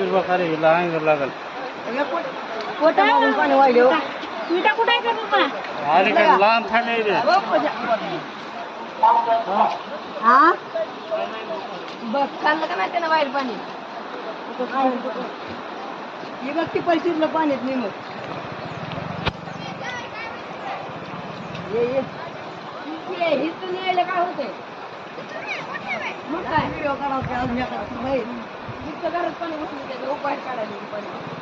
लागल पोटा मारून पाणी वाहिले हो. विटा कुठे आहे का बाबा? अरे काय लांब थांबायचे हा बघ खाल्लं का नाही त्यानं बाहेर पाणी हे बघ ती पैसे पाण्यात नाही मग हिथून यायला काय होतंय मग काय व्हिडिओ काढावं अजून एका बाहेर जिथं घरात पाणी बसलं त्याचं उपाय काढायला पाणी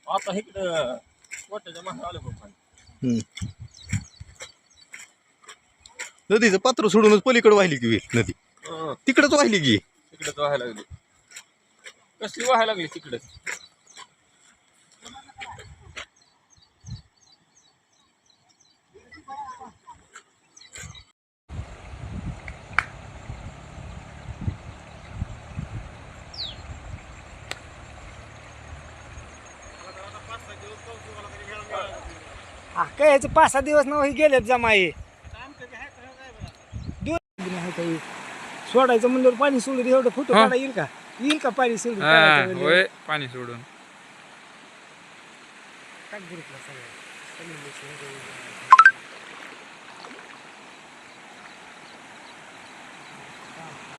आता इकडं वाट्याच्या मागे आलं बघ पाणी. नदीचं पात्र सोडूनच पलीकडे वाहिली की विहीर नदी तिकडच वाहिली की तिकडंच व्हायला लागली कसली व्हायला लागली तिकडच काय याचे 5-6 दिवस न गेलेत जमाई सोडायचं म्हणल्यावर पाणी सोडून एवढं फोटो काढा येईल का पाणी सोडून पाणी सोडून टाक ग्रुपला सगळं